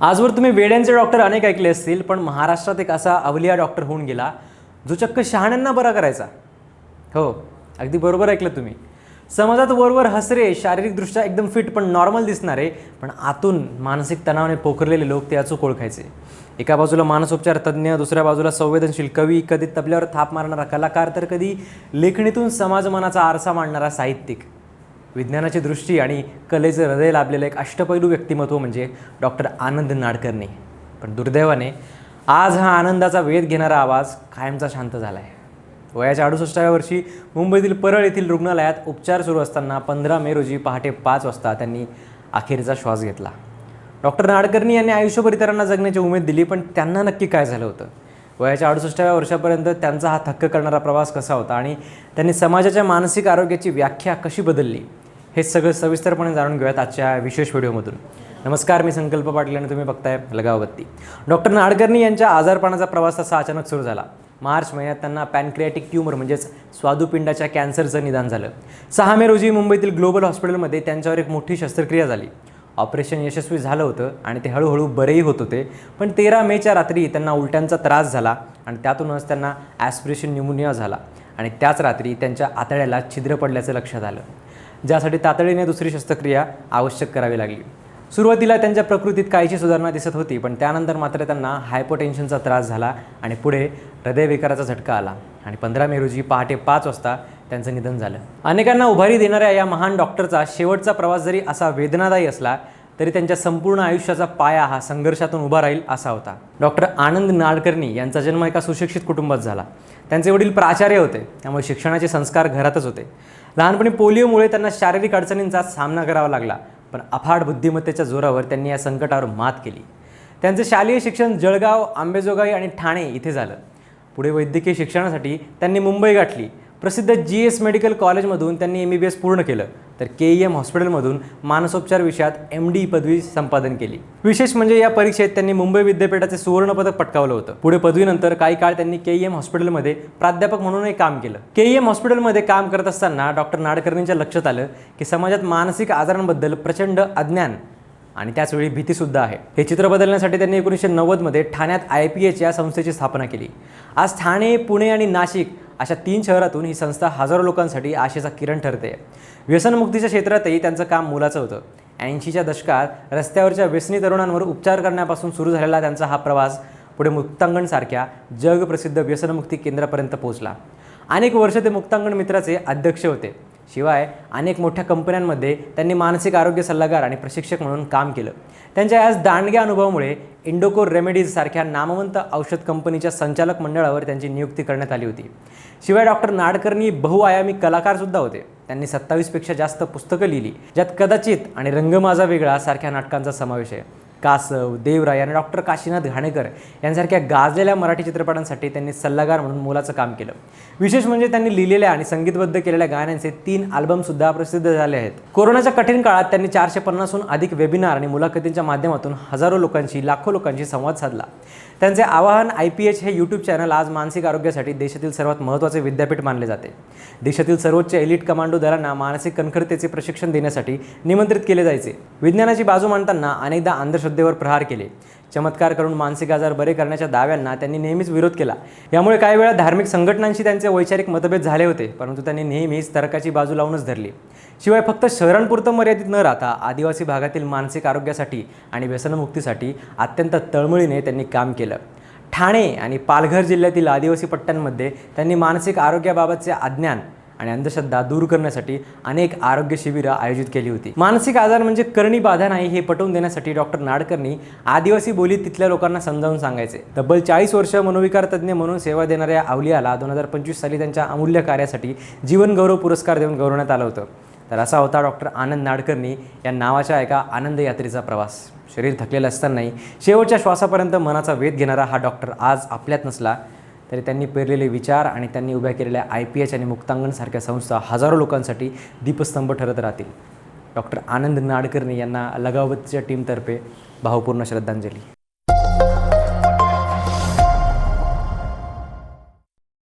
आजवर तुम्ही वेड्यांचे डॉक्टर अनेक ऐकले असतील, पण महाराष्ट्रात एक असा अवलिया डॉक्टर होऊन गेला जो चक्क शहाण्यांना बरा करायचा. हो, अगदी बरोबर ऐकलं तुम्ही. समाजात वरवर हसरे, शारीरिकदृष्ट्या एकदम फिट पण नॉर्मल दिसणारे, पण आतून मानसिक तणावाने पोखरलेले लोक ते अचूक ओळखायचे. एका बाजूला मानसोपचार तज्ज्ञ, दुसऱ्या बाजूला संवेदनशील कवी, कधी तबल्यावर थाप मारणारा कलाकार, तर कधी लेखणीतून समाजमनाचा आरसा मांडणारा साहित्यिक. विज्ञानाची दृष्टी आणि कलेचं हृदय लाभलेलं एक अष्टपैलू व्यक्तिमत्व म्हणजे डॉक्टर आनंद नाडकर्णी. पण दुर्दैवाने आज हा आनंदाचा वेध घेणारा आवाज कायमचा शांत झाला आहे. वयाच्या 68व्या वर्षी मुंबईतील परळ येथील रुग्णालयात उपचार सुरू असताना 15 मे रोजी पहाटे 5 वाजता त्यांनी अखेरचा श्वास घेतला. डॉक्टर नाडकर्णी यांनी आयुष्यभर इतरांना जगण्याची उमेद दिली, पण त्यांना नक्की काय झालं होतं? वयाच्या 68व्या वर्षापर्यंत त्यांचा हा थक्क करणारा प्रवास कसा होता आणि त्यांनी समाजाच्या मानसिक आरोग्याची व्याख्या कशी बदलली, हे सगळं सविस्तरपणे जाणून घेऊयात आजच्या विशेष व्हिडिओमधून. नमस्कार, मी संकल्प पाटील आणि तुम्ही बघताय लगावबत्ती. डॉक्टर नाडकर्णी यांच्या आजारपणाचा प्रवास असा अचानक सुरू झाला. मार्च महिन्यात त्यांना पॅनक्रियाटिक ट्यूमर म्हणजेच स्वादुपिंडाच्या कॅन्सरचं निदान झालं. 6 मे रोजी मुंबईतील ग्लोबल हॉस्पिटलमध्ये त्यांच्यावर एक मोठी शस्त्रक्रिया झाली. ऑपरेशन यशस्वी झालं होतं आणि ते हळूहळू बरेही होत होते. पण 13 मेच्या रात्री त्यांना उलट्यांचा त्रास झाला आणि त्यातूनच त्यांना ॲस्पिरेशन न्यूमोनिया झाला आणि त्याच रात्री त्यांच्या आतड्याला छिद्र पडल्याचं लक्षात आलं, ज्यासाठी तातडीने दुसरी शस्त्रक्रिया आवश्यक करावी लागली. सुरुवातीला त्यांच्या प्रकृतीत काहीशी सुधारणा दिसत होती, पण त्यानंतर मात्र त्यांना हायपोटेन्शनचा त्रास झाला आणि पुढे हृदयविकाराचा झटका आला आणि 15 मे रोजी पहाटे 5 वाजता त्यांचं निधन झालं. अनेकांना उभारी देणाऱ्या या महान डॉक्टरचा शेवटचा प्रवास जरी असा वेदनादायी असला, तरी त्यांच्या संपूर्ण आयुष्याचा पाया हा संघर्षातून उभा राहील असा होता. डॉक्टर आनंद नाडकर्णी यांचा जन्म एका सुशिक्षित कुटुंबात झाला. त्यांचे वडील प्राचार्य होते, त्यामुळे शिक्षणाचे संस्कार घरातच होते. लहानपणी पोलिओमुळे त्यांना शारीरिक अडचणींचा सामना करावा लागला, पण अफाट बुद्धिमत्तेच्या जोरावर त्यांनी या संकटावर मात केली. त्यांचे शालेय शिक्षण जळगाव, अंबेजोगाई आणि ठाणे इथे झालं. पुढे वैद्यकीय शिक्षणासाठी त्यांनी मुंबई गाठली. प्रसिद्ध GS मेडिकल कॉलेजमधून त्यांनी MBBS पूर्ण केलं, तर KEM हॉस्पिटलमधून मानसोपचार विषयात MD पदवी संपादन केली. विशेष म्हणजे या परीक्षेत त्यांनी मुंबई विद्यापीठाचे सुवर्णपदक पटकावलं होतं. पुढे पदवीनंतर काही काळ त्यांनी KEM हॉस्पिटलमध्ये प्राध्यापक म्हणूनही काम केलं. KEM हॉस्पिटलमध्ये काम करत असताना डॉक्टर नाडकर्णींच्या लक्षात आलं की समाजात मानसिक आजारांबद्दल प्रचंड अज्ञान आणि त्याचवेळी भीतीसुद्धा आहे. हे चित्र बदलण्यासाठी त्यांनी 1990मध्ये ठाण्यात IPH या संस्थेची स्थापना केली. आज ठाणे, पुणे आणि नाशिक अशा 3 शहरातून ही संस्था हजारो लोकांसाठी आशेचा किरण ठरते. व्यसनमुक्तीच्या क्षेत्रातही त्यांचं काम मोलाचं होतं. 80च्या दशकात रस्त्यावरच्या व्यसनी तरुणांवर उपचार करण्यापासून सुरू झालेला त्यांचा हा प्रवास पुढे मुक्तांगणसारख्या जगप्रसिद्ध व्यसनमुक्ती केंद्रापर्यंत पोहोचला. अनेक वर्ष ते मुक्तांगण मित्राचे अध्यक्ष होते. शिवाय अनेक मोठ्या कंपन्यांमध्ये त्यांनी मानसिक आरोग्य सल्लागार आणि प्रशिक्षक म्हणून काम केलं. त्यांच्या याच दांडग्या अनुभवामुळे इंडोकोर रेमेडीज सारख्या नामवंत औषध कंपनीच्या संचालक मंडळावर त्यांची नियुक्ती करण्यात आली होती. शिवाय डॉक्टर नाडकर्णी बहुआयामी कलाकारसुद्धा होते. त्यांनी 27पेक्षा जास्त पुस्तकं लिहिली, ज्यात कदाचित आणि रंग माझा वेगळा सारख्या नाटकांचा समावेश आहे. कासव, देवराय आणि डॉक्टर काशीनाथ घाणेकर यांसारख्या गाजलेल्या मराठी चित्रपटांसाठी त्यांनी सल्लागार म्हणून मोलाचं काम केलं. विशेष म्हणजे त्यांनी लिहिलेल्या आणि संगीतबद्ध केलेल्या गाण्यांचे 3 अल्बमसुद्धा प्रसिद्ध झाले आहेत. कोरोनाच्या कठीण काळात त्यांनी 450हून अधिक वेबिनार आणि मुलाखतींच्या माध्यमातून हजारो लोकांशी, लाखो लोकांशी संवाद साधला. त्यांचे आवाहन IPH हे YouTube चॅनल आज मानसिक आरोग्यासाठी देशातील सर्वात महत्त्वाचे विद्यापीठ मानले जाते. देशातील सर्वोच्च एलिट कमांडो दलांना मानसिक कणखरतेचे प्रशिक्षण देण्यासाठी निमंत्रित केले जायचे. विज्ञानाची बाजू मांडताना अनेकदा अंधश्रद्धेवर प्रहार केले. चमत्कार करून मानसिक आजार बरे करण्याच्या दाव्यांना त्यांनी नेहमीच विरोध केला. यामुळे काही वेळा धार्मिक संघटनांशी त्यांचे वैचारिक मतभेद झाले होते, परंतु त्यांनी नेहमीच तर्काची बाजू लावूनच धरली. शिवाय फक्त शहरांपुरतं मर्यादित न राहता आदिवासी भागातील मानसिक आरोग्यासाठी आणि व्यसनमुक्तीसाठी अत्यंत तळमळीने त्यांनी काम केलं. ठाणे आणि पालघर जिल्ह्यातील आदिवासी पट्ट्यांमध्ये त्यांनी मानसिक आरोग्याबाबतचे अज्ञान आणि अंधश्रद्धा दूर करण्यासाठी अनेक आरोग्य शिबिरं आयोजित केली होती. मानसिक आजार म्हणजे करणी बाधा नाही हे पटवून देण्यासाठी डॉक्टर नाडकर्णी आदिवासी बोलीत तिथल्या लोकांना समजावून सांगायचे. तब्बल 40 वर्ष मनोविकार तज्ज्ञ म्हणून सेवा देणाऱ्या अवलियाला 2025 साली त्यांच्या अमूल्य कार्यासाठी जीवन गौरव पुरस्कार देऊन गौरवण्यात आलं होतं. तर असा होता डॉक्टर आनंद नाडकर्णी या नावाच्या एका आनंद यात्रेचा प्रवास. शरीर थकलेलं असतानाही शेवटच्या श्वासापर्यंत मनाचा वेध घेणारा हा डॉक्टर आज आपल्यात नसला तरी त्यांनी पेरलेले विचार आणि त्यांनी उभ्या केलेल्या IPH आणि मुक्तांगण सारख्या संस्था हजारो लोकांसाठी दीपस्तंभ ठरत राहतील. डॉक्टर आनंद नाडकर्णी यांना लगावबत्तीच्या टीमतर्फे भावपूर्ण श्रद्धांजली.